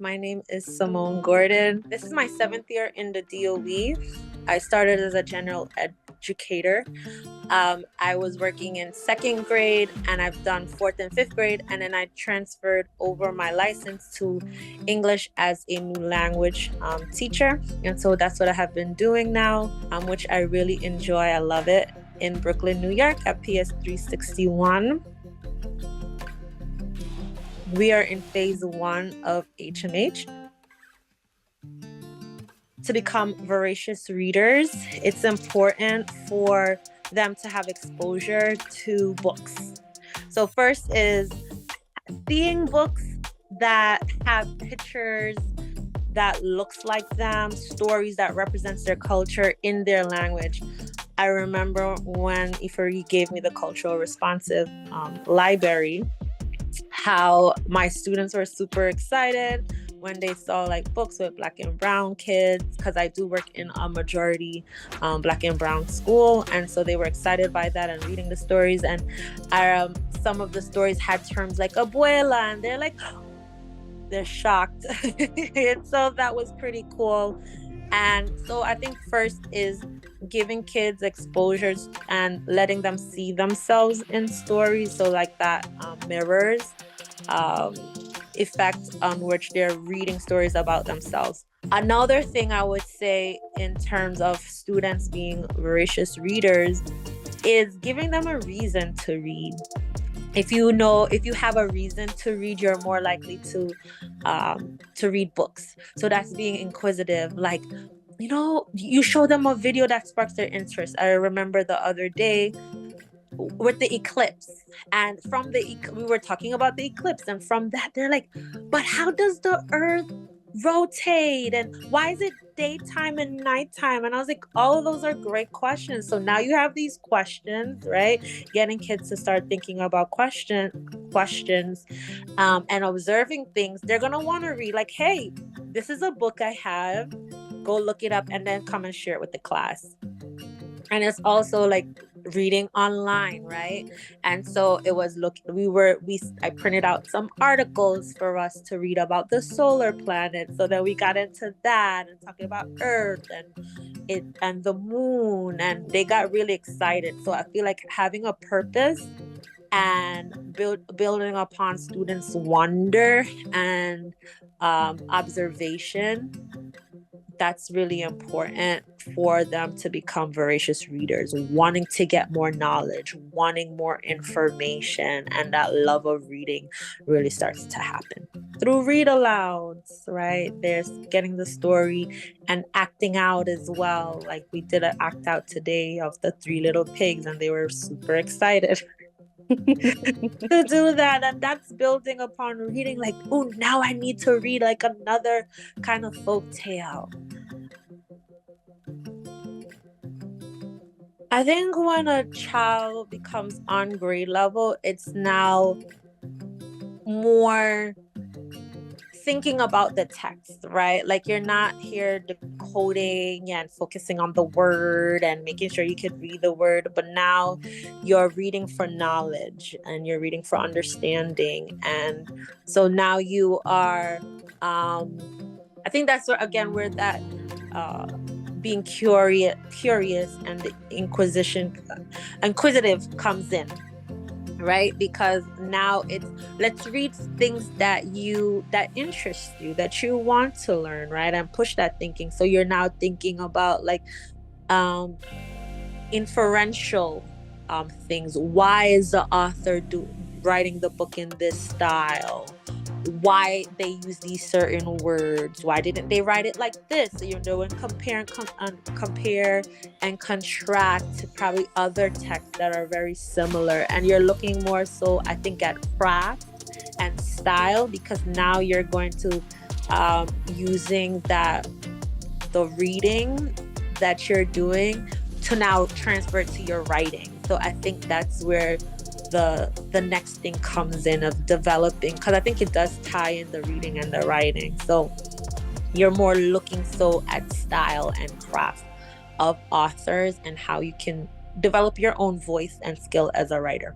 My name is Simone Gordon. This is my 7th year in the DOE. I started as a general educator. I was working in 2nd grade and I've done 4th and 5th grade, and then I transferred over my license to English as a new language teacher. And so that's what I have been doing now, which I really enjoy. I love it, in Brooklyn, New York at PS 361. We are in phase 1 of HMH. To become voracious readers, it's important for them to have exposure to books. So first is seeing books that have pictures that looks like them, stories that represents their culture in their language. I remember when E4E gave me the cultural responsive library, how my students were super excited when they saw like books with Black and brown kids, because I do work in a majority Black and brown school, and so they were excited by that and reading the stories. And some of the stories had terms like abuela, and they're shocked. And so that was pretty cool. And so I think first is giving kids exposures and letting them see themselves in stories, so like that mirrors effect on which they're reading stories about themselves. Another thing I would say in terms of students being voracious readers is giving them a reason to read. If you have a reason to read, you're more likely to read books. So that's being inquisitive. Like, you show them a video that sparks their interest. I remember the other day with the eclipse, and from we were talking about the eclipse, and from that they're like, but how does the earth rotate, and why is it daytime and nighttime? And I was like, all of those are great questions. So now you have these questions, right? Getting kids to start thinking about questions and observing things. They're gonna want to read, like, hey, this is a book I have, go look it up, and then come and share it with the class. And it's also like reading online, right? And so it was I printed out some articles for us to read about the solar planet. So then we got into that and talking about Earth and the moon, and they got really excited. So I feel like having a purpose and building upon students' wonder and observation, that's really important for them to become voracious readers, wanting to get more knowledge, wanting more information, and that love of reading really starts to happen through read alouds, right? There's getting the story and acting out as well. Like we did an act out today of the 3 Little Pigs, and they were super excited to do that. And that's building upon reading, like, oh, now I need to read like another kind of folk tale. I think when a child becomes on grade level, it's now more thinking about the text, right? Like you're not here decoding and focusing on the word and making sure you could read the word, but now you're reading for knowledge and you're reading for understanding. And so now you are, I think that's where, again, where that being curious and the inquisitive comes in, right? Because now it's, let's read things that interest you, that you want to learn, right? And push that thinking. So you're now thinking about like inferential things. Why is the author writing the book in this style? Why they use these certain words? Why didn't they write it like this? So you're doing compare and contrast to probably other texts that are very similar, and you're looking more so, I think, at craft and style, because now you're going to using the reading that you're doing to now transfer it to your writing. So I think that's where the next thing comes in of developing, because I think it does tie in the reading and the writing. So you're more looking so at style and craft of authors and how you can develop your own voice and skill as a writer.